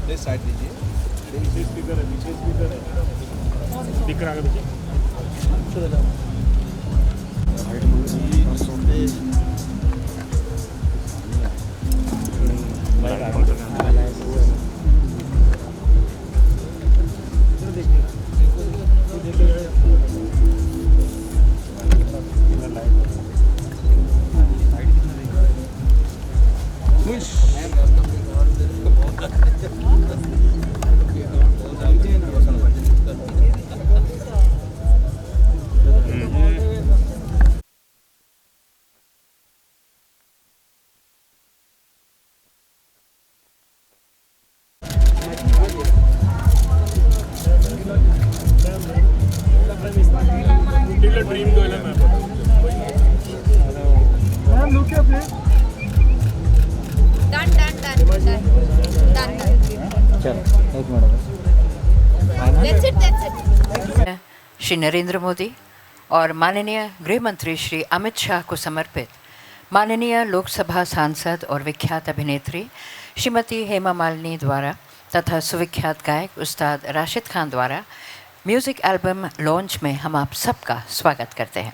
Please side दीजिए। पीछे speaker है, पीछे स्पीकर है, दिख रहा है पीछे। ड्रीम को है मैं श्री नरेंद्र मोदी और माननीय गृह मंत्री श्री अमित शाह को समर्पित माननीय लोकसभा सांसद और विख्यात अभिनेत्री श्रीमती हेमा मालिनी द्वारा तथा सुविख्यात गायक उस्ताद राशिद खान द्वारा म्यूज़िक एल्बम लॉन्च में हम आप सबका स्वागत करते हैं।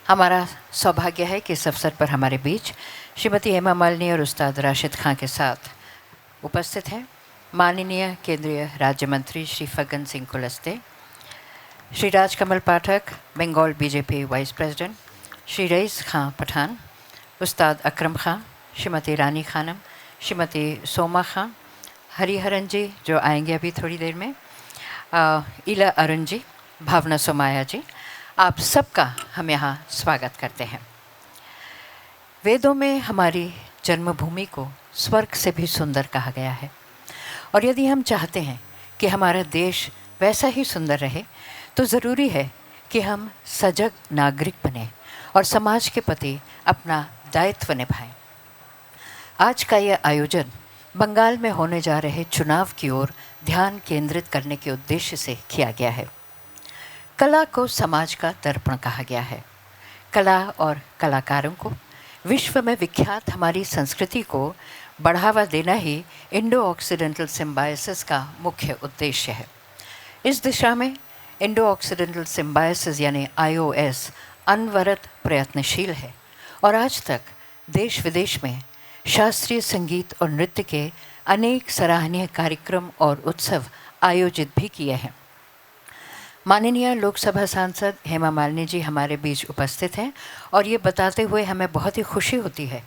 हमारा सौभाग्य है कि इस अवसर पर हमारे बीच श्रीमती हेमा मालिनी और उस्ताद राशिद खान के साथ उपस्थित हैं माननीय केंद्रीय राज्य मंत्री Shri Faggan Singh Kulaste, Shri Rajkamal Pathak Bengal BJP vice president, Shri Rais Khan Pathan, Ustad Akram खां, श्रीमती रानी खानम, श्रीमती सोमा खां, हरिहरन जी जो आएंगे अभी थोड़ी देर में, इला अरुण जी, भावना सोमाया जी, आप सबका हम यहाँ स्वागत करते हैं। वेदों में हमारी जन्मभूमि को स्वर्ग से भी सुंदर कहा गया है और यदि हम चाहते हैं कि हमारा देश वैसा ही सुंदर रहे तो ज़रूरी है कि हम सजग नागरिक बने और समाज के प्रति अपना दायित्व निभाएं। आज का यह आयोजन बंगाल में होने जा रहे चुनाव की ओर ध्यान केंद्रित करने के उद्देश्य से किया गया है। कला को समाज का दर्पण कहा गया है। कला और कलाकारों को विश्व में विख्यात हमारी संस्कृति को बढ़ावा देना ही इंडो ऑक्सीडेंटल सिम्बायोसिस का मुख्य उद्देश्य है। इस दिशा में इंडो ऑक्सीडेंटल सिम्बायोसिस यानी IOS अनवरत प्रयत्नशील है और आज तक देश विदेश में शास्त्रीय संगीत और नृत्य के अनेक सराहनीय कार्यक्रम और उत्सव आयोजित भी किए हैं। माननीय लोकसभा सांसद हेमा मालिनी जी हमारे बीच उपस्थित हैं और ये बताते हुए हमें बहुत ही खुशी होती है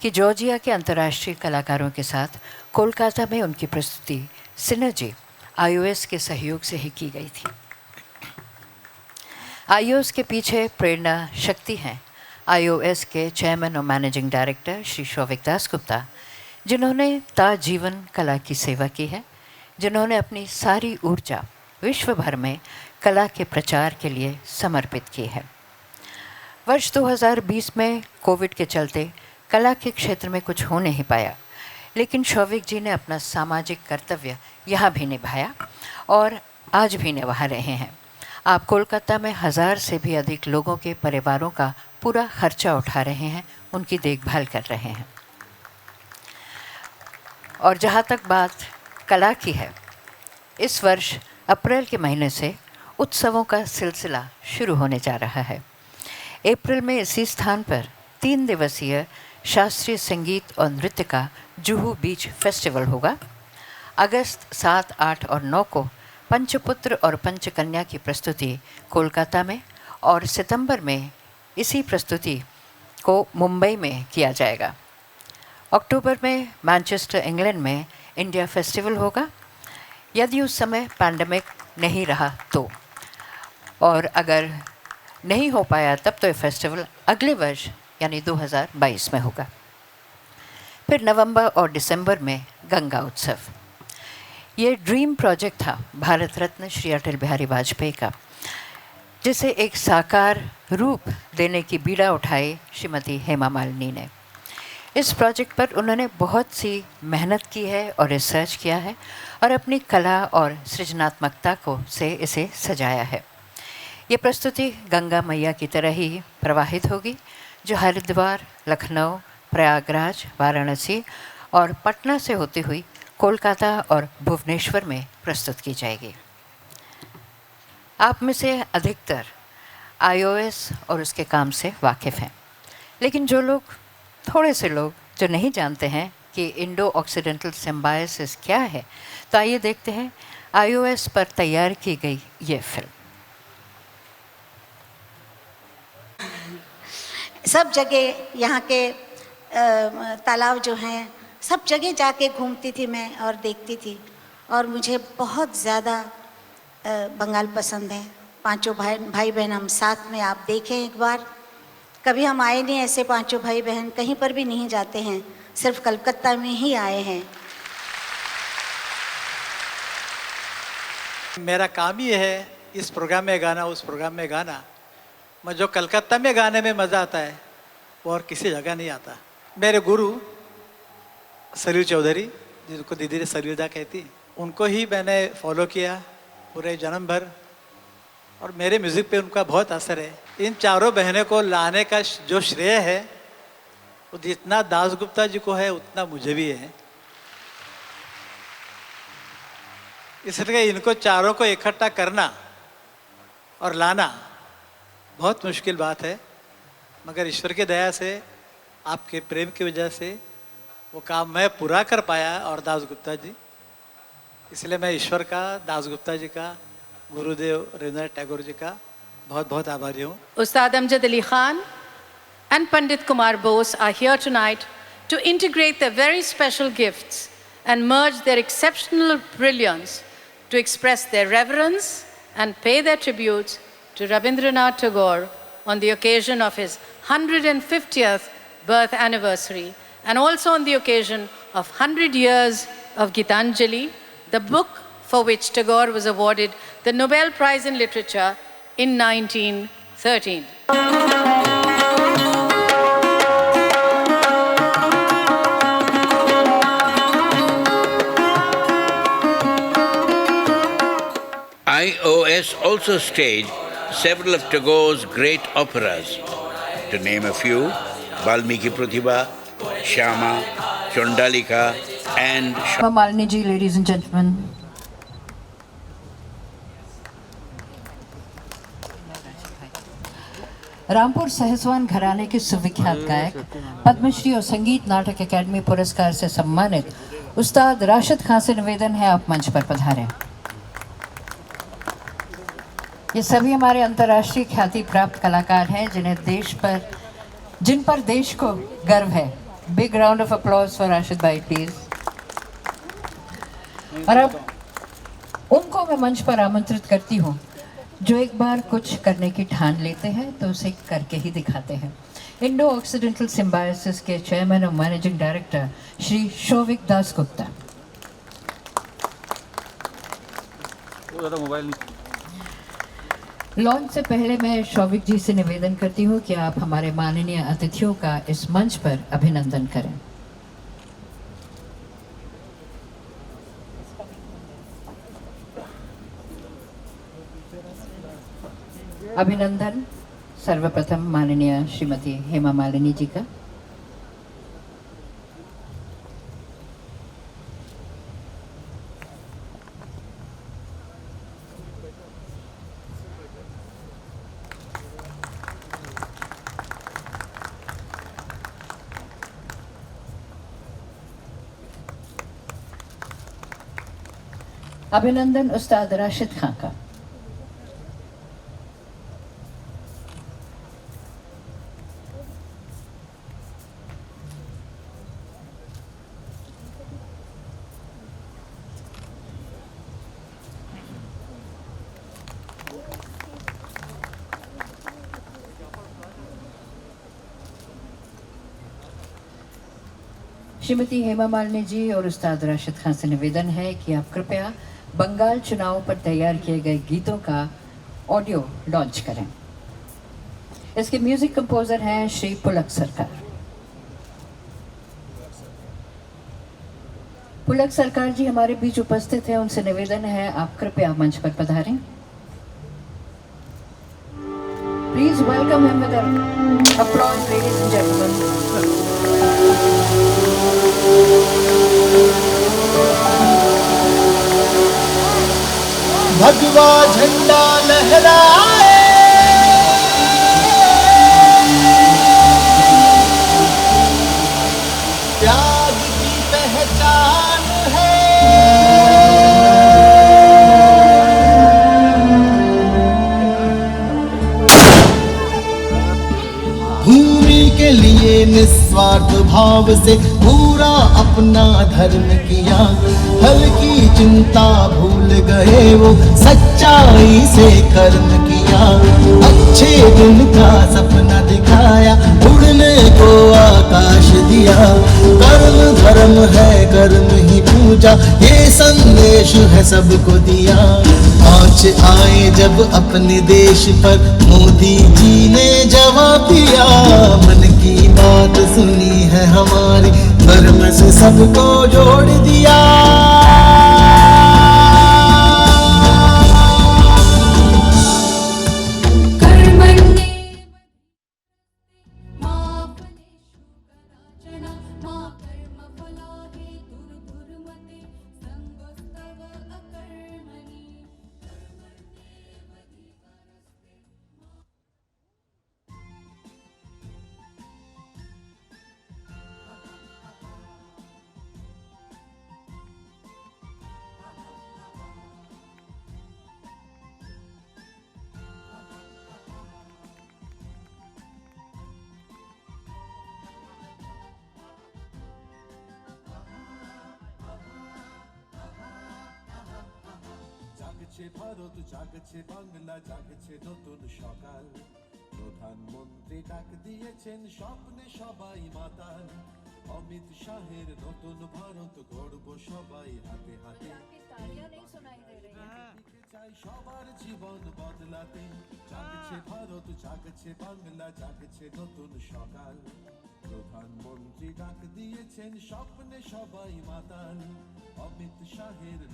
कि जॉर्जिया के अंतर्राष्ट्रीय कलाकारों के साथ कोलकाता में उनकी प्रस्तुति सिनर्जी IOS के सहयोग से ही की गई थी। IOS के पीछे प्रेरणा शक्ति हैं IOS के चेयरमैन और मैनेजिंग डायरेक्टर श्री शौविक दास गुप्ता, जिन्होंने ताजीवन कला की सेवा की है, जिन्होंने अपनी सारी ऊर्जा विश्व भर में कला के प्रचार के लिए समर्पित की है। वर्ष 2020 में कोविड के चलते कला के क्षेत्र में कुछ हो नहीं पाया, लेकिन शौविक जी ने अपना सामाजिक कर्तव्य यहाँ भी निभाया और आज भी निभा रहे हैं। आप कोलकाता में 1000 से भी अधिक लोगों के परिवारों का पूरा खर्चा उठा रहे हैं, उनकी देखभाल कर रहे हैं। और जहाँ तक बात कला की है, इस वर्ष अप्रैल के महीने से उत्सवों का सिलसिला शुरू होने जा रहा है। अप्रैल में इसी स्थान पर 3 दिवसीय शास्त्रीय संगीत और नृत्य का जुहू बीच फेस्टिवल होगा। अगस्त 7, 8 और 9 को पंचपुत्र और पंचकन्या की प्रस्तुति कोलकाता में और सितंबर में इसी प्रस्तुति को मुंबई में किया जाएगा। अक्टूबर में मैनचेस्टर इंग्लैंड में इंडिया फेस्टिवल होगा, यदि उस समय पैंडेमिक नहीं रहा तो, और अगर नहीं हो पाया तब तो ये फेस्टिवल अगले वर्ष यानी 2022 में होगा। फिर नवंबर और दिसंबर में गंगा उत्सव। ये ड्रीम प्रोजेक्ट था भारत रत्न श्री अटल बिहारी वाजपेयी का, जिसे एक साकार रूप देने की बीड़ा उठाई श्रीमती हेमा मालिनी ने। इस प्रोजेक्ट पर उन्होंने बहुत सी मेहनत की है और रिसर्च किया है और अपनी कला और सृजनात्मकता को से इसे सजाया है। ये प्रस्तुति गंगा मैया की तरह ही प्रवाहित होगी, जो हरिद्वार, लखनऊ, प्रयागराज, वाराणसी और पटना से होती हुई कोलकाता और भुवनेश्वर में प्रस्तुत की जाएगी। आप में से अधिकतर iOS और उसके काम से वाकिफ़ हैं, लेकिन थोड़े से लोग जो नहीं जानते हैं कि इंडो ऑक्सीडेंटल सिम्बायोसिस क्या है, तो आइए देखते हैं iOS पर तैयार की गई ये फिल्म। सब जगह यहाँ के तालाब जो हैं, सब जगह जाके घूमती थी मैं और देखती थी, और मुझे बहुत ज़्यादा बंगाल पसंद है। पांचों भाई बहन हम साथ में, आप देखें एक बार, कभी हम आए नहीं ऐसे पांचों भाई बहन, कहीं पर भी नहीं जाते हैं, सिर्फ कलकत्ता में ही आए हैं। मेरा काम ही है इस प्रोग्राम में गाना, उस प्रोग्राम में गाना। मैं जो कलकत्ता में गाने में मज़ा आता है वो और किसी जगह नहीं आता। मेरे गुरु सरयू चौधरी, जिनको दीदी सरयूदा कहती, उनको ही मैंने फॉलो किया पूरे जन्म भर, और मेरे म्यूज़िक पे उनका बहुत असर है। इन चारों बहनों को लाने का जो श्रेय है वो जितना दास गुप्ता जी को है उतना मुझे भी है। इसलिए इनको चारों को इकट्ठा करना और लाना बहुत मुश्किल बात है, मगर ईश्वर की दया से, आपके प्रेम की वजह से वो काम मैं पूरा कर पाया, और दास गुप्ता जी, इसलिए मैं ईश्वर का, दास गुप्ता जी का, गुरुदेव रवींद्रनाथ टैगोर जी का बहुत बहुत आभारी हूँ। Ustad Amjad Ali Khan and Pandit Kumar Bose are here tonight to integrate their very special gifts and merge their exceptional brilliance to express their reverence and pay their tributes to Rabindranath Tagore on the occasion of his 150th birth anniversary, and also on the occasion of 100 years of Gitanjali, the book for which Tagore was awarded the Nobel Prize in Literature in 1913. iOS also staged several of Tagore's great operas. To name a few, Valmiki Pratibha, Shyama, Chondalika, and Hema Malini ji, ladies and gentlemen. Rampur Sahaswan घराने के सुविख्यात गायक, पद्मश्री और संगीत नाटक अकादमी पुरस्कार से सम्मानित उस्ताद राशिद खान से निवेदन है आप मंच पर पधारें। ये सभी हमारे अंतर्राष्ट्रीय ख्याति प्राप्त कलाकार हैं जिन पर देश को गर्व है। Big round of applause for Rashid भाई प्लीज। और अब उनको मैं मंच पर आमंत्रित करती हूँ जो एक बार कुछ करने की ठान लेते हैं तो उसे करके ही दिखाते हैं। इंडो ऑक्सीडेंटल सिम्बायोसिस के चेयरमैन और managing director Shri Showik Das Gupta. Launch से पहले मैं शौविक जी से निवेदन करती हूँ कि आप हमारे माननीय अतिथियों का इस मंच पर अभिनंदन करें। अभिनंदन सर्वप्रथम माननीय श्रीमती हेमा मालिनी जी का। अभिनंदन उस्ताद राशिद खान का। श्रीमती हेमा मालिनी जी और उस्ताद राशिद खान से निवेदन है कि आप कृपया बंगाल चुनाव पर तैयार किए गए गीतों का ऑडियो लॉन्च करें। इसके म्यूजिक कंपोजर हैं श्री पुलक सरकार। पुलक सरकार जी हमारे बीच उपस्थित हैं, उनसे निवेदन है आप कृपया मंच पर पधारें। Please welcome him with applause, ladies and gentlemen. भगवा झंडा लहराए, त्याग की पहचान है। भूमि के लिए निस्वार्थ भाव से पूरा अपना धर्म किया, फल की चिंता भूल गए वो सच्चाई से कर्म किया। अच्छे दिन का सपना दिखाया, उड़ने को आकाश दिया। कर्म धर्म है कर्म ही पूजा, ये संदेश है सबको दिया। आँच आए जब अपने देश पर मोदी जी ने जवाब दिया। मन की बात सुनी है हमारी, धर्म से सबको जोड़ दिया। জাগছে ভারত, জাগছে বাংলা, জাগছে নতুন সকাল। প্রধানমন্ত্রী ডাক দিয়েছেন, স্বপ্নে সবাই মাতাল। অমিত শাহের নতুন ভারত গড়ব সবাই হাতে হাতে। চাই সবার জীবন বদলাতে। জাগছে ভারত, জাগছে বাংলা, জাগছে নতুন সকাল। প্রধানমন্ত্রী ডাক দিয়েছেন, স্বপ্নে সবাই মাতাল। অমিত শাহের